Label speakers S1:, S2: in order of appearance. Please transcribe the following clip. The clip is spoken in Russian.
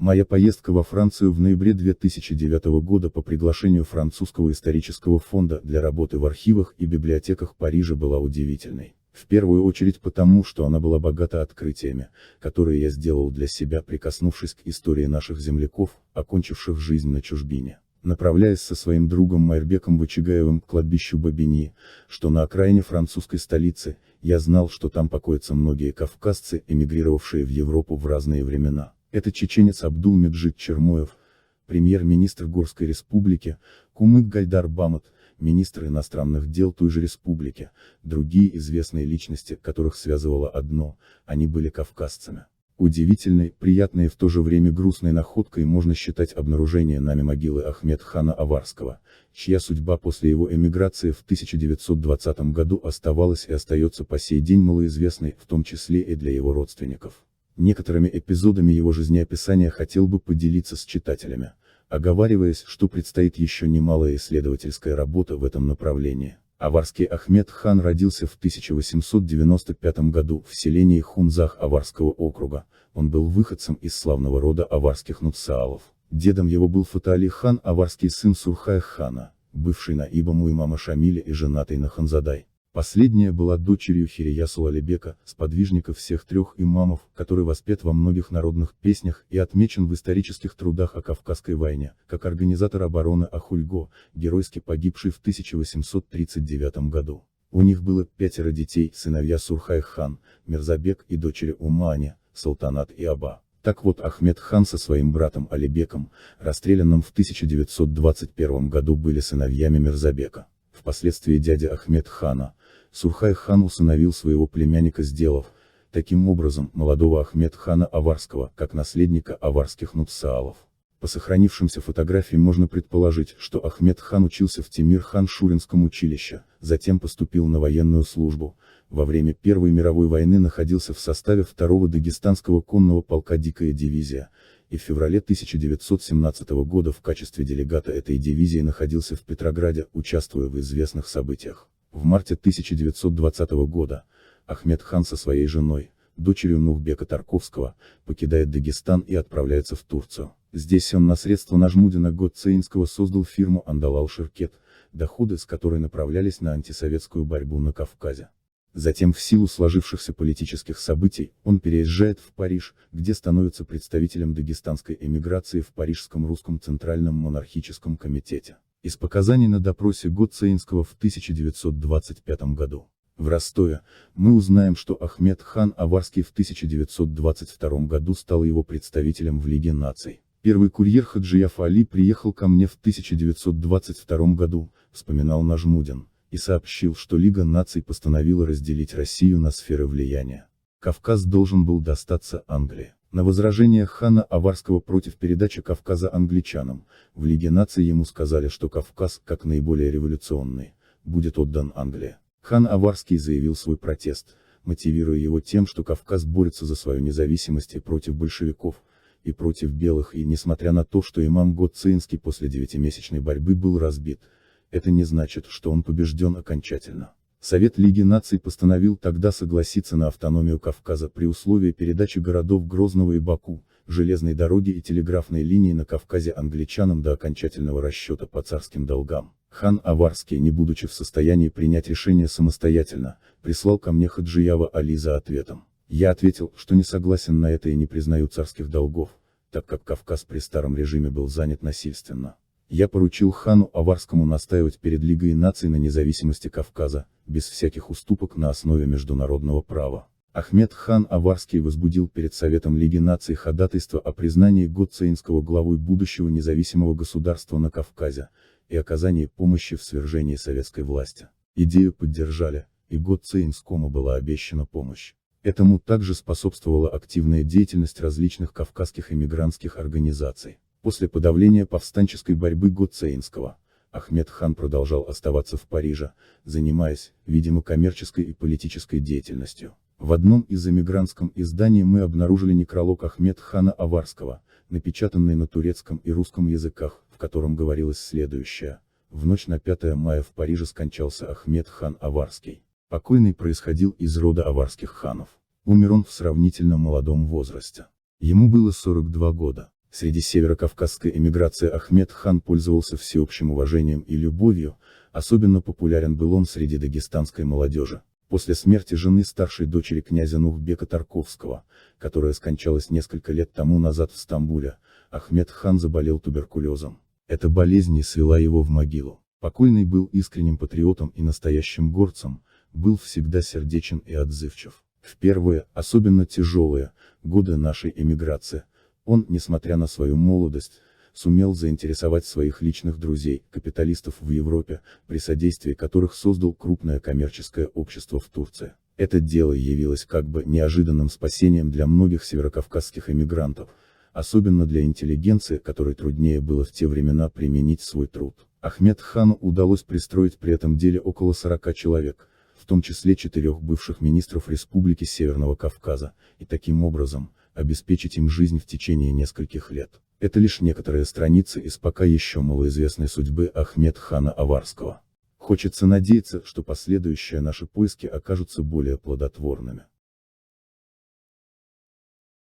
S1: Моя поездка во Францию в ноябре 2009 года по приглашению французского исторического фонда для работы в архивах и библиотеках Парижа была удивительной. В первую очередь потому, что она была богата открытиями, которые я сделал для себя, прикоснувшись к истории наших земляков, окончивших жизнь на чужбине. Направляясь со своим другом Майрбеком Вычегаевым к кладбищу Бобигни, что на окраине французской столицы, я знал, что там покоятся многие кавказцы, эмигрировавшие в Европу в разные времена. Это чеченец Абдул-Меджид Чермоев, премьер-министр Горской республики, Кумык Гайдар Бамат, министр иностранных дел той же республики, другие известные личности, которых связывало одно – они были кавказцами. Удивительной, приятной и в то же время грустной находкой можно считать обнаружение нами могилы Ахмед хана Аварского, чья судьба после его эмиграции в 1920 году оставалась и остается по сей день малоизвестной, в том числе и для его родственников. Некоторыми эпизодами его жизнеописания хотел бы поделиться с читателями, оговариваясь, что предстоит еще немалая исследовательская работа в этом направлении. Аварский Ахмед хан родился в 1895 году в селении Хунзах Аварского округа. Он был выходцем из славного рода аварских нуцаалов. Дедом его был Фата-Али хан, аварский сын Сурхая хана, бывший наибом у имама Шамиля и женатый на Ханзадай. Последняя была дочерью Хириясу Алибека, сподвижника всех трех имамов, который воспет во многих народных песнях и отмечен в исторических трудах о Кавказской войне, как организатор обороны Ахульго, геройски погибший в 1839 году. У них было 5 детей, сыновья Сурхай хан, Мирзабек и дочери Умани, Султанат и Аба. Так вот, Ахмед хан со своим братом Алибеком, расстрелянным в 1921 году, были сыновьями Мирзабека. Впоследствии дядя Ахмед хана, Сурхай хан, усыновил своего племянника, сделав, таким образом, молодого Ахмед хана Аварского, как наследника аварских нуцаалов. По сохранившимся фотографиям можно предположить, что Ахмед хан учился в Темир-хан-Шуринском училище, затем поступил на военную службу, во время Первой мировой войны находился в составе 2-го Дагестанского конного полка «Дикая дивизия», и в феврале 1917 года в качестве делегата этой дивизии находился в Петрограде, участвуя в известных событиях. В марте 1920 года, Ахмед хан со своей женой, дочерью Нухбека Тарковского, покидает Дагестан и отправляется в Турцию. Здесь он на средства Нажмудина Готцеинского создал фирму Андалал Ширкет, доходы с которой направлялись на антисоветскую борьбу на Кавказе. Затем, в силу сложившихся политических событий, он переезжает в Париж, где становится представителем дагестанской эмиграции в Парижском русском Центральном монархическом комитете. Из показаний на допросе Готцеинского в 1925 году. В Ростове, мы узнаем, что Ахмед хан Аварский в 1922 году стал его представителем в Лиге наций. Первый курьер Хаджияф Али приехал ко мне в 1922 году, вспоминал Нажмудин, и сообщил, что Лига наций постановила разделить Россию на сферы влияния. Кавказ должен был достаться Англии. На возражение хана Аварского против передачи Кавказа англичанам, в Лиге наций ему сказали, что Кавказ, как наиболее революционный, будет отдан Англии. Хан Аварский заявил свой протест, мотивируя его тем, что Кавказ борется за свою независимость и против большевиков, и против белых, и несмотря на то, что имам Готцеинский после 9-месячной борьбы был разбит, это не значит, что он побежден окончательно. Совет Лиги наций постановил тогда согласиться на автономию Кавказа при условии передачи городов Грозного и Баку, железной дороги и телеграфной линии на Кавказе англичанам до окончательного расчета по царским долгам. Хан Аварский, не будучи в состоянии принять решение самостоятельно, прислал ко мне Хаджиява Али за ответом. Я ответил, что не согласен на это и не признаю царских долгов, так как Кавказ при старом режиме был занят насильственно. Я поручил хану Аварскому настаивать перед Лигой наций на независимости Кавказа, без всяких уступок на основе международного права. Ахмед хан Аварский возбудил перед Советом Лиги наций ходатайство о признании Готцеинского главой будущего независимого государства на Кавказе, и оказании помощи в свержении советской власти. Идею поддержали, и Готцеинскому была обещана помощь. Этому также способствовала активная деятельность различных кавказских эмигрантских организаций. После подавления повстанческой борьбы Готцеинского, Ахмед хан продолжал оставаться в Париже, занимаясь, видимо, коммерческой и политической деятельностью. В одном из эмигрантском изданий мы обнаружили некролог Ахмед хана Аварского, напечатанный на турецком и русском языках, в котором говорилось следующее. В ночь на 5 мая в Париже скончался Ахмед хан Аварский. Покойный происходил из рода аварских ханов. Умер он в сравнительно молодом возрасте. Ему было 42 года. Среди северокавказской эмиграции Ахмед хан пользовался всеобщим уважением и любовью, особенно популярен был он среди дагестанской молодежи. После смерти жены старшей дочери князя Нухбека Тарковского, которая скончалась несколько лет тому назад в Стамбуле, Ахмед хан заболел туберкулезом. Эта болезнь не свела его в могилу. Покойный был искренним патриотом и настоящим горцем, был всегда сердечен и отзывчив. В первые, особенно тяжелые, годы нашей эмиграции, он, несмотря на свою молодость, сумел заинтересовать своих личных друзей, капиталистов в Европе, при содействии которых создал крупное коммерческое общество в Турции. Это дело явилось как бы неожиданным спасением для многих северокавказских эмигрантов, особенно для интеллигенции, которой труднее было в те времена применить свой труд. Ахмед хану удалось пристроить при этом деле около 40 человек, в том числе 4 бывших министров Республики Северного Кавказа, и таким образом, обеспечить им жизнь в течение нескольких лет. Это лишь некоторые страницы из пока еще малоизвестной судьбы Ахмед хана Аварского. Хочется надеяться, что последующие наши поиски окажутся более плодотворными.